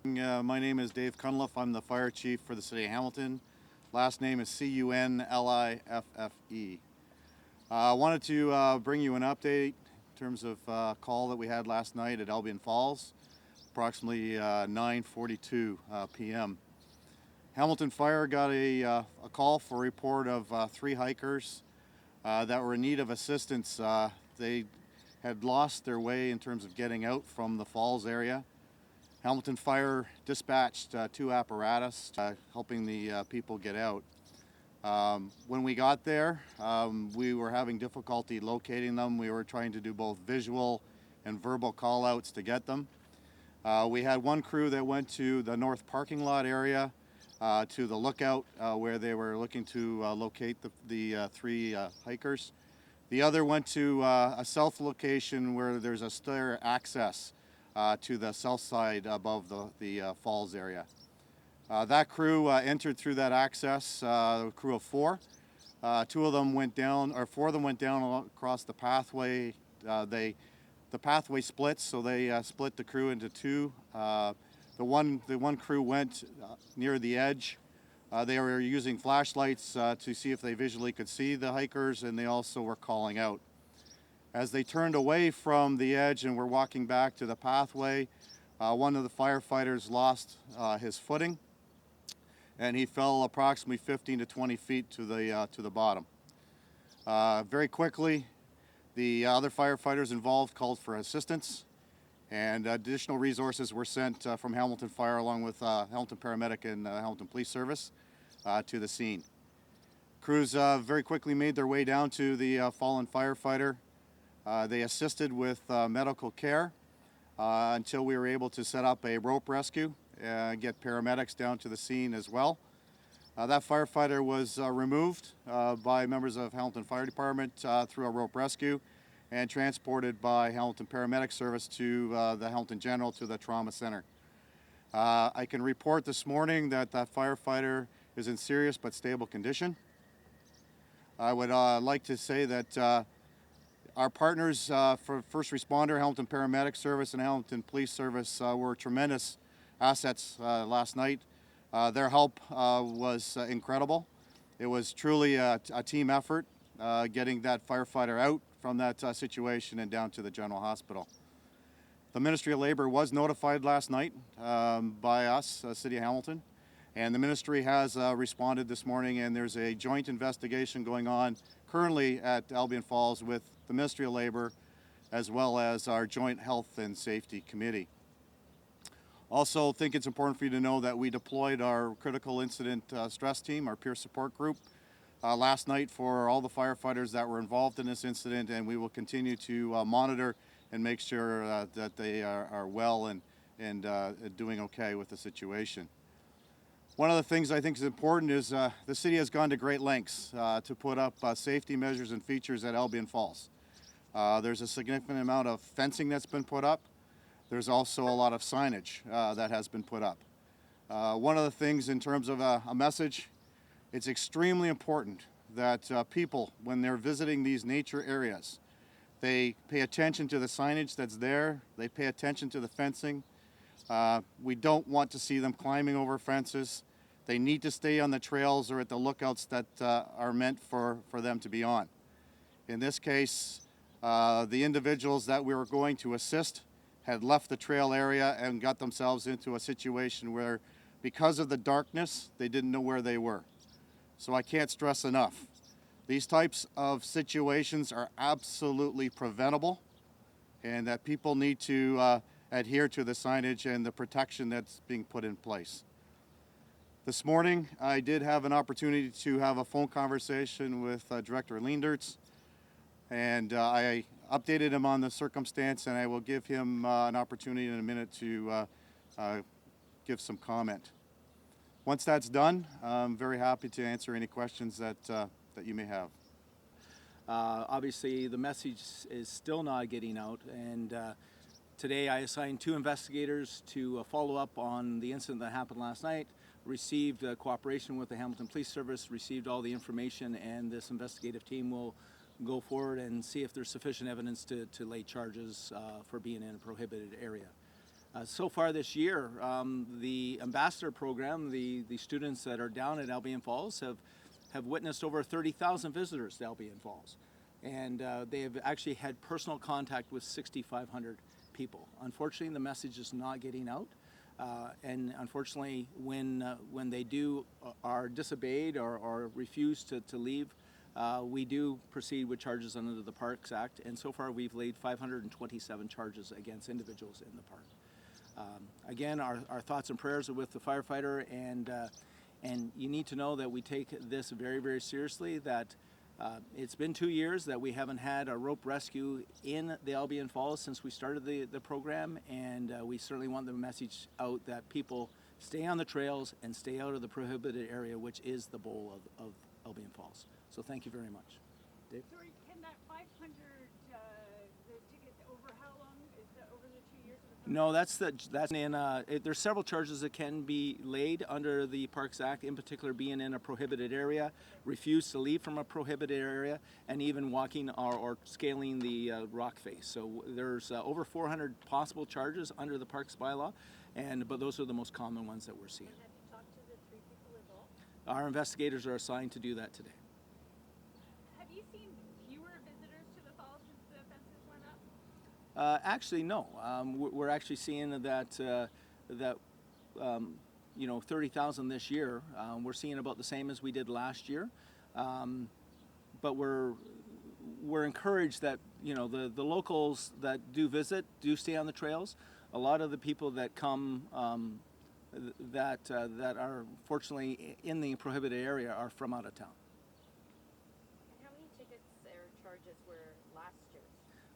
My name is Dave Cunliffe. I'm the Fire Chief for the City of Hamilton. Last name is Cunliffe. I wanted to bring you an update in terms of a call that we had last night at Albion Falls, approximately 9:42 p.m. Hamilton Fire got a call for a report of 3 hikers that were in need of assistance. They had lost their way in terms of getting out from the falls area. Hamilton Fire dispatched 2 apparatus helping the people get out. When we got there, we were having difficulty locating them. We were trying to do both visual and verbal call-outs to get them. We had one crew that went to the north parking lot area to the lookout where they were looking to locate the 3 hikers. The other went to a south location where there's a stair access to the south side above the falls area. That crew entered through that access, a crew of 4. 2 of them went down, or 4 of them went down across the pathway. The pathway split, so they split the crew into 2. The one crew went near the edge. They were using flashlights to see if they visually could see the hikers, and they also were calling out. As they turned away from the edge and were walking back to the pathway, one of the firefighters lost his footing, and he fell approximately 15 to 20 feet to the bottom. Very quickly, the other firefighters involved called for assistance, and additional resources were sent from Hamilton Fire along with Hamilton Paramedic and Hamilton Police Service to the scene. Crews very quickly made their way down to the fallen firefighter. They assisted with medical care until we were able to set up a rope rescue and get paramedics down to the scene as well. That firefighter was removed by members of Hamilton Fire Department through a rope rescue and transported by Hamilton Paramedic Service to the Hamilton General to the Trauma Center. I can report this morning that that firefighter is in serious but stable condition. I would like to say that our partners for First Responder, Hamilton Paramedic Service, and Hamilton Police Service were tremendous assets last night. Their help was incredible. It was truly a team effort getting that firefighter out from that situation and down to the General Hospital. The Ministry of Labor was notified last night by us, City of Hamilton, and the Ministry has responded this morning, and there's a joint investigation going on currently at Albion Falls with the Ministry of Labor as well as our Joint Health and Safety Committee. Also, think it's important for you to know that we deployed our critical incident stress team, our peer support group, last night for all the firefighters that were involved in this incident, and we will continue to monitor and make sure that they are well and doing okay with the situation. One of the things I think is important is the city has gone to great lengths to put up safety measures and features at Albion Falls. There's a significant amount of fencing that's been put up. There's also a lot of signage that has been put up. One of the things in terms of a message, it's extremely important that people, when they're visiting these nature areas, they pay attention to the signage that's there, they pay attention to the fencing. We don't want to see them climbing over fences. They need to stay on the trails or at the lookouts that are meant for them to be on. In this case, the individuals that we were going to assist had left the trail area and got themselves into a situation where, because of the darkness, they didn't know where they were. So I can't stress enough. These types of situations are absolutely preventable, and that people need to adhere to the signage and the protection that's being put in place. This morning, I did have an opportunity to have a phone conversation with Director Leendertz, and I updated him on the circumstance, and I will give him an opportunity in a minute to give some comment. Once that's done, I'm very happy to answer any questions that you may have. Obviously, the message is still not getting out, and today I assigned 2 investigators to follow up on the incident that happened last night, received cooperation with the Hamilton Police Service, received all the information, and this investigative team will go forward and see if there's sufficient evidence to lay charges for being in a prohibited area. So far this year, the ambassador program, the students that are down at Albion Falls have witnessed over 30,000 visitors to Albion Falls. And they have actually had personal contact with 6,500 people. Unfortunately, the message is not getting out. And unfortunately, when they are disobeyed or refuse to leave, we do proceed with charges under the Parks Act. And so far, we've laid 527 charges against individuals in the park. Again, our thoughts and prayers are with the firefighter, and you need to know that we take this very, very seriously, that it's been 2 years that we haven't had a rope rescue in the Albion Falls since we started the program, and we certainly want the message out that people stay on the trails and stay out of the prohibited area, which is the bowl of Albion Falls. So thank you very much. Dave? Sorry, can that 500, the ticket, over how long? Is that over the 2 years of the program? No, that's in. There's several charges that can be laid under the Parks Act. In particular, being in a prohibited area, refuse to leave from a prohibited area, and even walking or scaling the rock face. So there's over 400 possible charges under the Parks bylaw, but those are the most common ones that we're seeing. And have you talked to the 3 people involved? Our investigators are assigned to do that today. Have you seen fewer visitors to the falls since the fences went up? Actually, no. We're actually seeing that 30,000 this year. We're seeing about the same as we did last year, but we're encouraged that the locals that do visit do stay on the trails. A lot of the people that come that are fortunately in the prohibited area are from out of town. And how many tickets or charges were last year?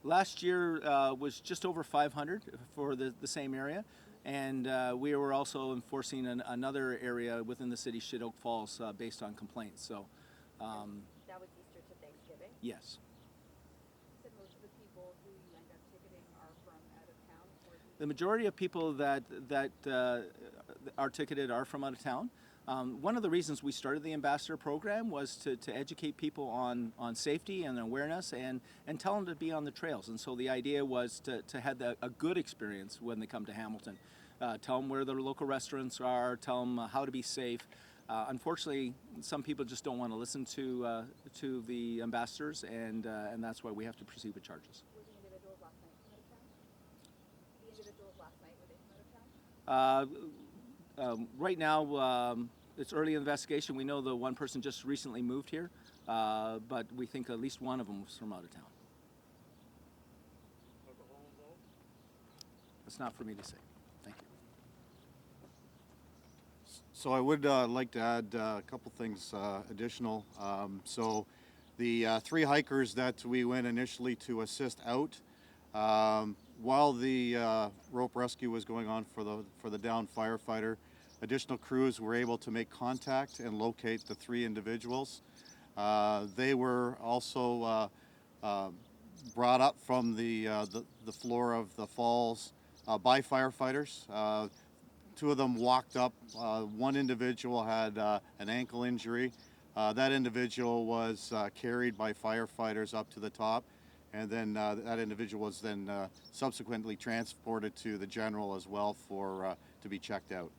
Last year was just over 500 for the same area, and we were also enforcing another area within the city, Shit Oak Falls, based on complaints. So, That was Easter to Thanksgiving. yes. So most of the people who you end up ticketing are from out of town? Or The majority of people that are ticketed are from out of town. One of the reasons we started the ambassador program was to educate people on safety and awareness and tell them to be on the trails. And so the idea was to have a good experience when they come to Hamilton. Tell them where the local restaurants are, tell them how to be safe. Unfortunately, some people just don't want to listen to the ambassadors, and that's why we have to proceed with charges. were the individuals last night from out of town? The individuals last night, were they from out of town? Right now, it's early investigation. We know the one person just recently moved here, but we think at least one of them was from out of town. That's not for me to say. Thank you. So I would like to add a couple things additional. So the 3 hikers that we went initially to assist out, while the rope rescue was going on for the downed firefighter, additional crews were able to make contact and locate the 3 individuals. They were also brought up from the floor of the falls by firefighters. 2 of them walked up. One individual had an ankle injury. That individual was carried by firefighters up to the top, and then that individual was then subsequently transported to the general as well to be checked out.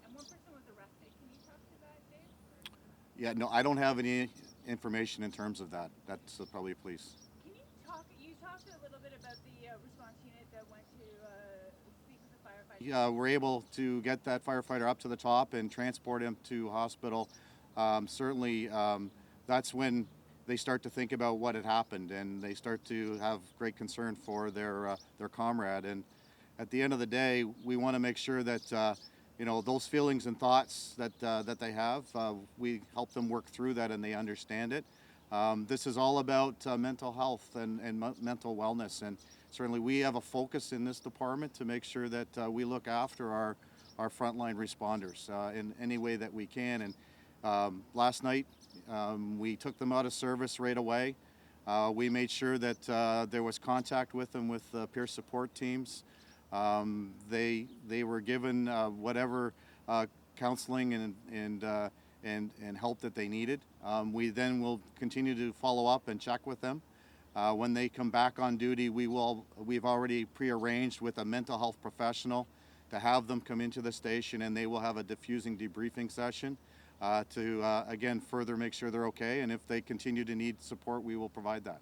And one person was arrested. Can you talk to that, Dave? Or- Yeah, no, I don't have any information in terms of that. That's probably police. Can you talked a little bit about the response unit that went to speak with the firefighter? Yeah, we're able to get that firefighter up to the top and transport him to hospital. Certainly, that's when they start to think about what had happened, and they start to have great concern for their comrade. And at the end of the day, we want to make sure that those feelings and thoughts that they have, we help them work through that and they understand it. This is all about mental health and mental wellness, and certainly we have a focus in this department to make sure that we look after our frontline responders in any way that we can. And last night we took them out of service right away. We made sure that there was contact with them with peer support teams. They were given whatever counseling and help that they needed. We then will continue to follow up and check with them. When they come back on duty, we've already prearranged with a mental health professional to have them come into the station, and they will have a diffusing debriefing session to again further make sure they're okay, and if they continue to need support, we will provide that.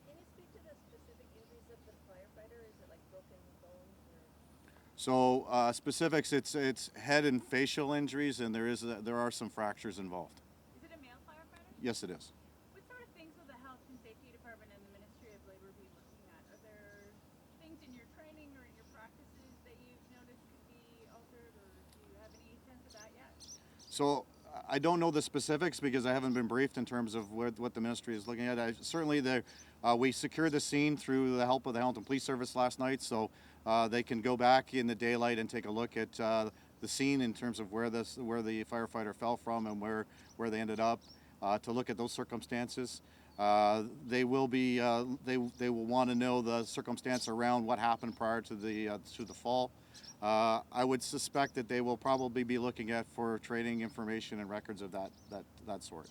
Can you speak to the specific injuries of the firefighter? Is it like broken bones or? So specifics, it's head and facial injuries, and there are some fractures involved. Is it a male firefighter? Yes, it is. What sort of things will the Health and Safety Department and the Ministry of Labor be looking at? Are there things in your training or in your practices that you've noticed could be altered, or do you have any sense of that yet? So I don't know the specifics because I haven't been briefed in terms of what the ministry is looking at. Certainly, we secured the scene through the help of the Hamilton Police Service last night, so they can go back in the daylight and take a look at the scene in terms of where the firefighter fell from and where they ended up, to look at those circumstances. They will want to know the circumstance around what happened prior to the fall. I would suspect that they will probably be looking at for training information and records of that sort.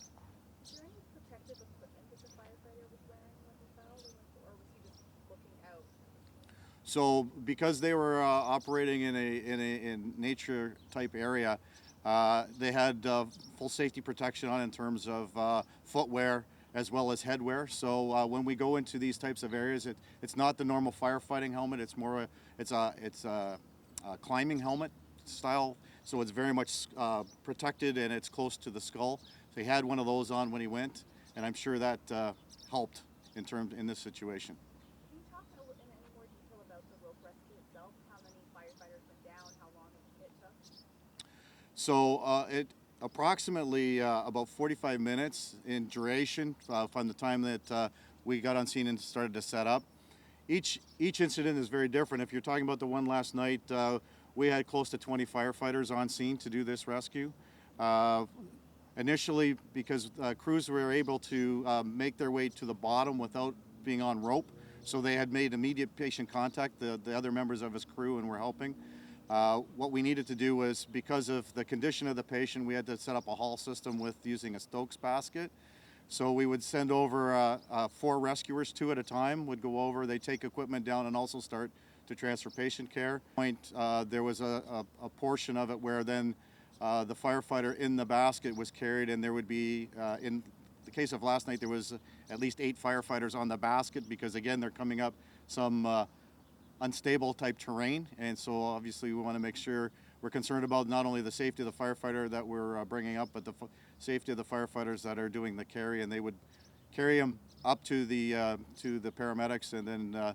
Is there any protective equipment that the firefighter was wearing when he fell, or was he just looking out? So because they were operating in a nature type area, they had full safety protection on in terms of footwear as well as headwear. So when we go into these types of areas, it's not the normal firefighting helmet. It's more it's a climbing helmet style. So it's very much protected and it's close to the skull. So he had one of those on when he went, and I'm sure that helped in this situation. Can you talk in any more detail about the rope rescue itself? How many firefighters went down? How long it took? So it approximately about 45 minutes in duration from the time that we got on scene and started to set up. Each incident is very different. If you're talking about the one last night, we had close to 20 firefighters on scene to do this rescue. Initially, because crews were able to make their way to the bottom without being on rope, so they had made immediate patient contact, the other members of his crew, and were helping. What we needed to do was, because of the condition of the patient, we had to set up a haul system with using a Stokes basket. So we would send over 4 rescuers, 2 at a time, would go over, they take equipment down and also start to transfer patient care. There was a portion of it where then the firefighter in the basket was carried, and there would be, in the case of last night, there was at least 8 firefighters on the basket because, again, they're coming up some unstable type terrain, and so obviously we want to make sure we're concerned about not only the safety of the firefighter that we're bringing up, but the safety of the firefighters that are doing the carry, and they would carry him up to the paramedics and then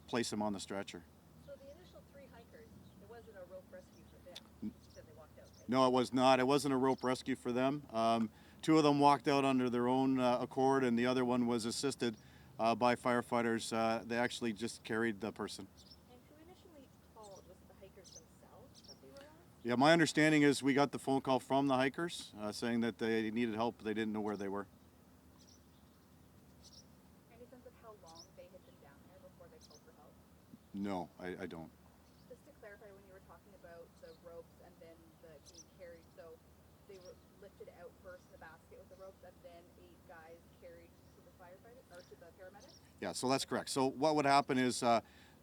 place him on the stretcher. So the initial 3 hikers, it wasn't a rope rescue for them. Then they walked out. Right? No, it was not. It wasn't a rope rescue for them. 2 of them walked out under their own accord, and the other one was assisted by firefighters. They actually just carried the person. And who initially called? Was it the hikers themselves that they were on? Yeah, my understanding is we got the phone call from the hikers saying that they needed help, but they didn't know where they were. Any sense of how long they had been down there before they called for help? No, I don't. Just to clarify, when you were talking about the ropes and then the being carried, so they were lifted out first in the basket with the ropes, and then 8 guys carried to the firefighter or to the paramedic? Yeah, so that's correct. So what would happen is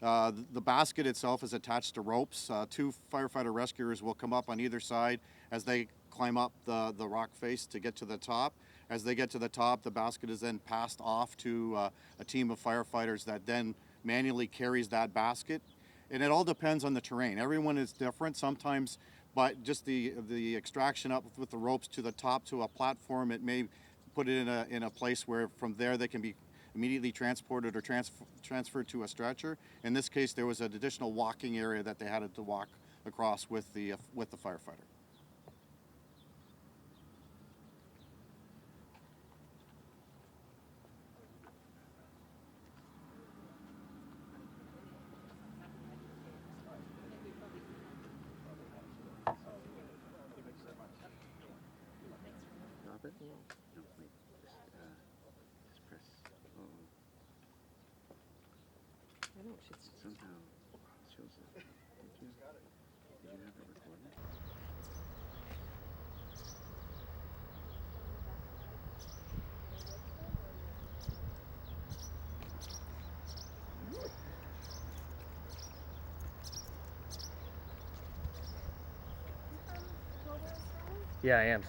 the basket itself is attached to ropes. 2 firefighter rescuers will come up on either side as they climb up the rock face to get to the top. As they get to the top, the basket is then passed off to a team of firefighters that then manually carries that basket. And it all depends on the terrain. Everyone is different. Sometimes, but just the extraction up with the ropes to the top to a platform, it may put it in a place where from there they can be immediately transported or transferred to a stretcher. In this case, there was an additional walking area that they had to walk across with the firefighter. Drop it? No, wait. Just press. I know, she's Somehow it shows it. Did you have it recorded? Yeah, I am.